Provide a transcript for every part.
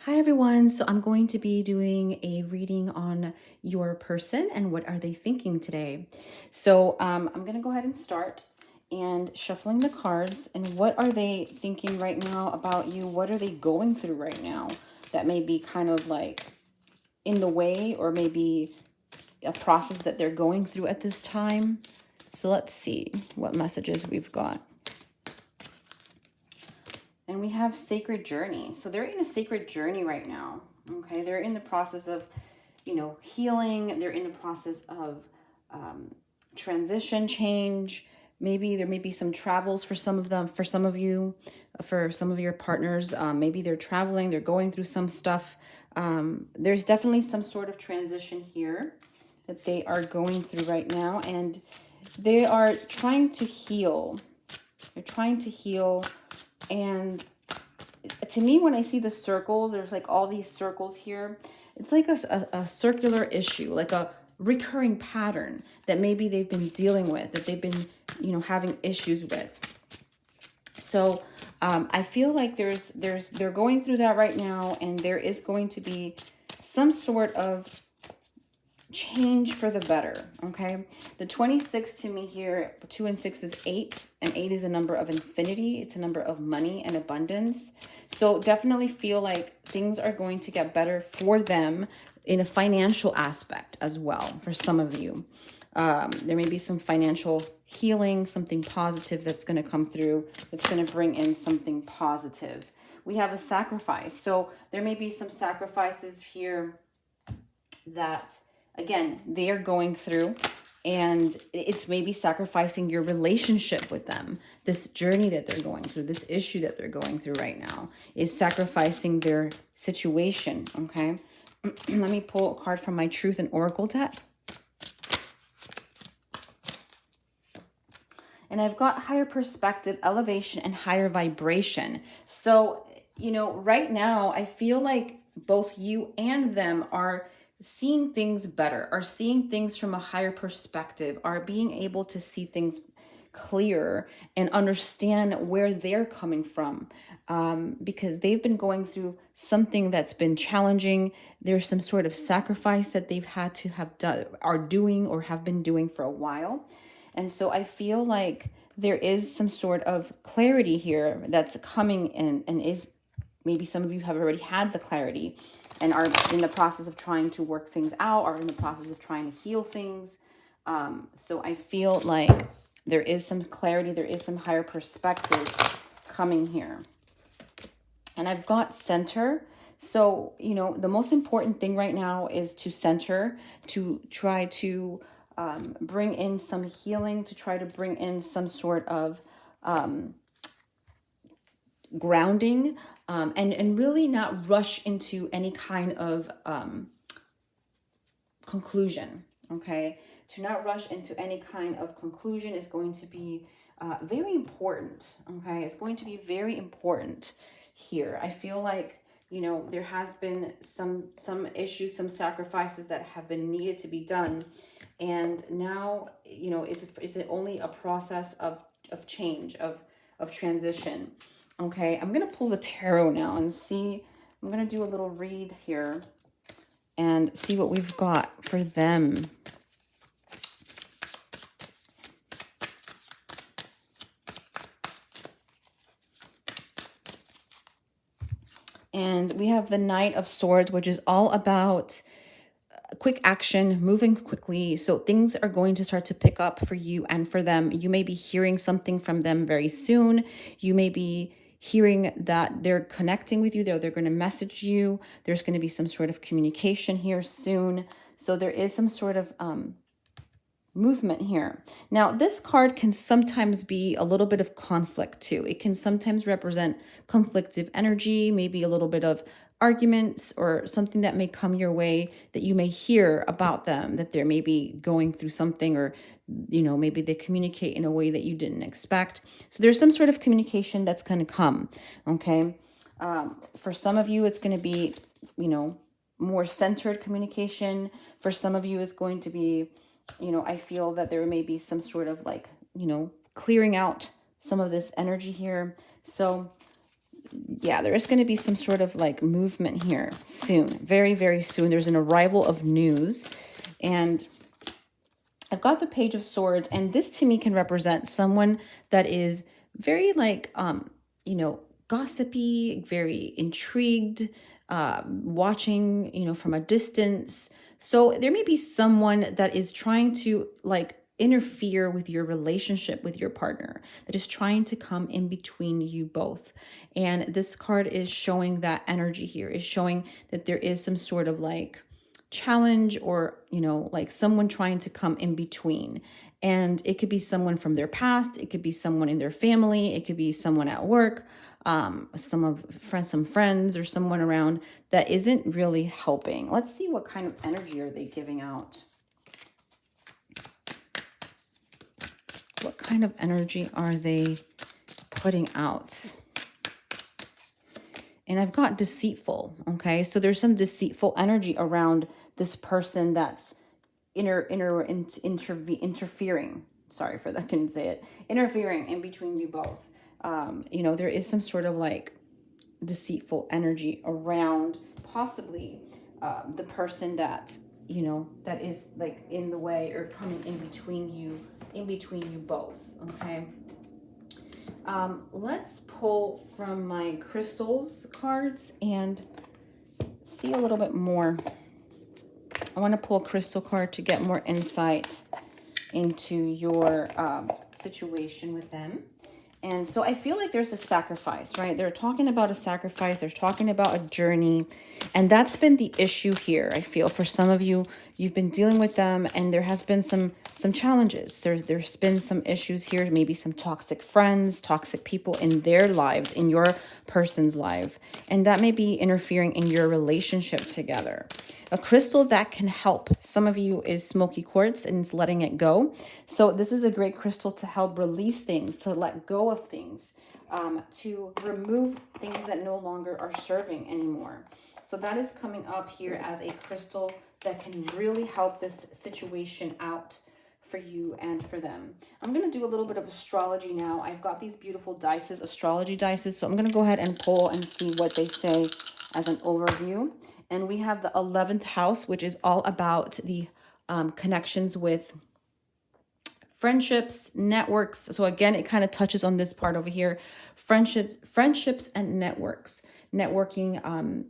Hi everyone, so I'm going to be doing a reading on your person and what are they thinking today. So I'm going to go ahead and start and shuffling the cards and what are they thinking right now about you? What are they going through right now that may be kind of like in the way or maybe a process that they're going through at this time? So let's see what messages we've got. And we have sacred journey. So they're in a sacred journey right now. Okay. They're in the process of, healing. They're in the process of transition, change. Maybe there may be some travels for some of them, for some of you, for some of your partners. Maybe they're traveling, they're going through some stuff. There's definitely some sort of transition here that they are going through right now. And they are trying to heal. They're trying to heal. And to me, when I see the circles, there's like all these circles here. It's like a circular issue, like a recurring pattern that maybe they've been dealing with, that they've been, having issues with. So I feel like they're going through that right now, and there is going to be some sort of change for the better. Okay, the 26 to me here, 2 and 6 is 8, and 8 is a number of infinity. It's a number of money and abundance. So definitely feel like things are going to get better for them in a financial aspect as well. For some of you, there may be some financial healing, something positive that's going to come through, that's going to bring in something positive. We have a sacrifice, so there may be some sacrifices here that, again, they are going through, and it's maybe sacrificing your relationship with them. This journey that they're going through, this issue that they're going through right now is sacrificing their situation. Okay. Let me pull a card from my Truth and Oracle deck. And I've got higher perspective, elevation, and higher vibration. So, right now I feel like both you and them are seeing things better, are seeing things from a higher perspective, are being able to see things clear and understand where they're coming from, because they've been going through something that's been challenging. There's some sort of sacrifice that they've had to have done, are doing, or have been doing for a while. And so I feel like there is some sort of clarity here that's coming in, and is, maybe some of you have already had the clarity and are in the process of trying to work things out, are in the process of trying to heal things. So I feel like there is some clarity, there is some higher perspective coming here. And I've got center. So, the most important thing right now is to center, to try to bring in some healing, to try to bring in some sort of grounding, and really not rush into any kind of conclusion. Okay, to not rush into any kind of conclusion is going to be very important. Okay, it's going to be very important here. I feel like, there has been some issues, some sacrifices that have been needed to be done, and now, it's only a process of change, of transition. Okay, I'm gonna pull the tarot now and see. I'm gonna do a little read here and see what we've got for them. And we have the Knight of Swords, which is all about quick action, moving quickly. So things are going to start to pick up for you and for them. You may be hearing something from them very soon. You may be hearing that they're connecting with you, they're going to message you. There's going to be some sort of communication here soon. So there is some sort of movement here. Now, this card can sometimes be a little bit of conflict too. It can sometimes represent conflictive energy, maybe a little bit of arguments or something that may come your way that you may hear about them, that they're maybe going through something, or maybe they communicate in a way that you didn't expect. So there's some sort of communication that's going to come. Okay, for some of you it's going to be more centered communication. For some of you it's going to be, I feel that there may be some sort of like, clearing out some of this energy here. So yeah, there is going to be some sort of like movement here soon, very, very soon. There's an arrival of news, and I've got the Page of Swords, and this to me can represent someone that is very like, gossipy, very intrigued, watching, from a distance. So there may be someone that is trying to like interfere with your relationship with your partner, that is trying to come in between you both. And this card is showing that energy here, is showing that there is some sort of like challenge, or like someone trying to come in between. And it could be someone from their past, it could be someone in their family, it could be someone at work, some friends or someone around that isn't really helping. Let's see, what kind of energy are they giving out? What kind of energy are they putting out? And I've got deceitful, okay? So there's some deceitful energy around this person that's interfering. Sorry for that, I couldn't say it. Interfering in between you both. There is some sort of like deceitful energy around possibly the person that, that is like in the way or coming in between you both, okay? Let's pull from my crystals cards and see a little bit more. I want to pull a crystal card to get more insight into your situation with them. And so I feel like there's a sacrifice, right? They're talking about a sacrifice. They're talking about a journey. And that's been the issue here, I feel. For some of you, you've been dealing with them, and there has been some challenges. There's been some issues here, maybe some toxic friends, toxic people in their lives, in your person's life. And that may be interfering in your relationship together. A crystal that can help some of you is smoky quartz, and it's letting it go. So this is a great crystal to help release things, to let go of things, to remove things that no longer are serving anymore. So that is coming up here as a crystal that can really help this situation out for you and for them. I'm going to do a little bit of astrology now. I've got these beautiful dices, astrology dices. So I'm going to go ahead and pull and see what they say as an overview. And we have the 11th house, which is all about the connections with friendships, networks. So again, it kind of touches on this part over here. Friendships and networks. Networking,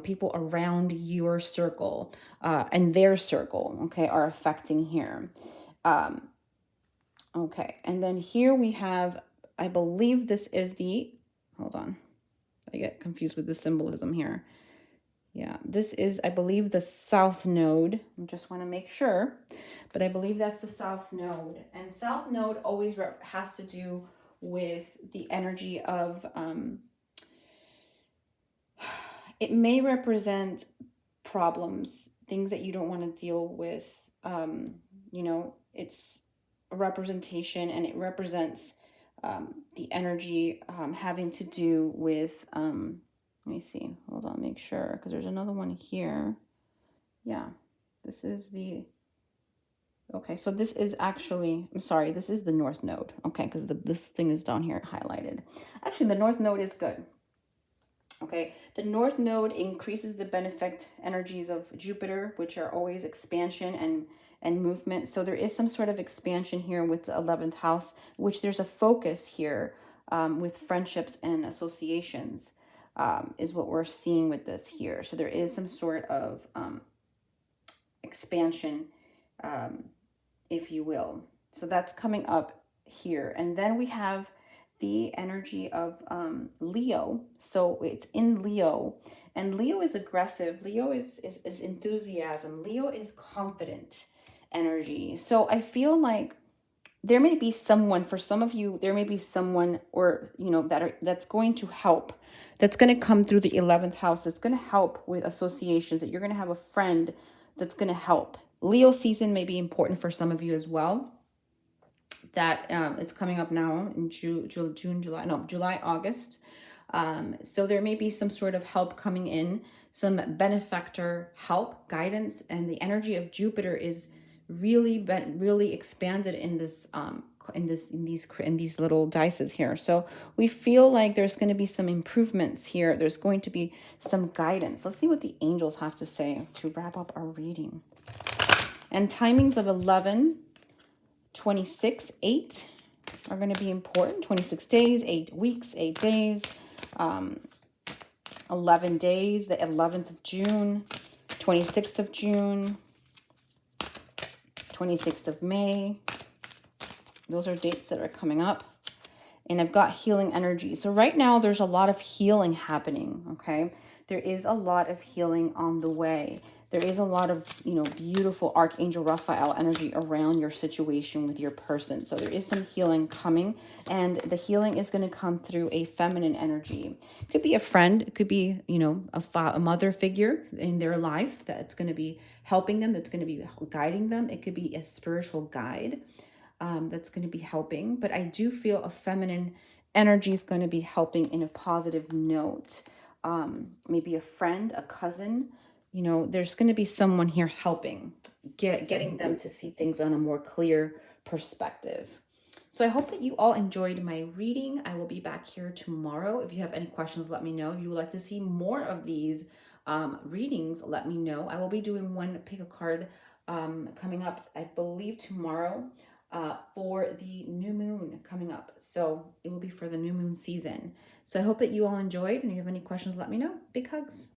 people around your circle and their circle, okay, are affecting here. Okay, and then here we have, I believe this is the, hold on, I get confused with the symbolism here. Yeah, this is, I believe, the South Node. I just want to make sure, but I believe that's the South Node. And South Node always has to do with the energy of, it may represent problems, things that you don't want to deal with. It's a representation, and it represents the energy having to do with, let me see, hold on, make sure, because there's another one here. Yeah, this is the, okay, so this is actually, I'm sorry, this is the North Node, okay, because this thing is down here highlighted. Actually, the North Node is good. Okay, the North Node increases the benefic energies of Jupiter, which are always expansion and movement. So there is some sort of expansion here with the 11th house, which there's a focus here with friendships and associations. Is what we're seeing with this here. So there is some sort of expansion, if you will. So that's coming up here. And then we have the energy of Leo. So it's in Leo. And Leo is aggressive. Leo is enthusiasm. Leo is confident energy. So I feel like there may be someone, for some of you, there may be someone, or, that's going to help. That's going to come through the 11th house. That's going to help with associations, that you're going to have a friend that's going to help. Leo season may be important for some of you as well. That it's coming up now in July, August. So there may be some sort of help coming in, some benefactor help, guidance, and the energy of Jupiter is really expanded in this in these little dices here. So we feel like there's going to be some improvements here. There's going to be some guidance. Let's see what the angels have to say to wrap up our reading. And timings of 11, 26, 8 are going to be important. 26 days, 8 weeks, 8 days, 11 days, the 11th of June, 26th of June, 26th of May. Those are dates that are coming up. And I've got healing energy. So right now there's a lot of healing happening, okay? There is a lot of healing on the way. There is a lot of, beautiful Archangel Raphael energy around your situation with your person. So there is some healing coming, and the healing is going to come through a feminine energy. It could be a friend. It could be, a mother figure in their life that's going to be helping them, that's going to be guiding them. It could be a spiritual guide that's going to be helping. But I do feel a feminine energy is going to be helping in a positive note. Maybe a friend, a cousin. There's going to be someone here helping, getting them to see things on a more clear perspective. So I hope that you all enjoyed my reading. I will be back here tomorrow. If you have any questions, let me know. If you would like to see more of these readings, let me know. I will be doing one pick a card coming up, I believe, tomorrow for the new moon coming up. So it will be for the new moon season. So I hope that you all enjoyed. And if you have any questions, let me know. Big hugs.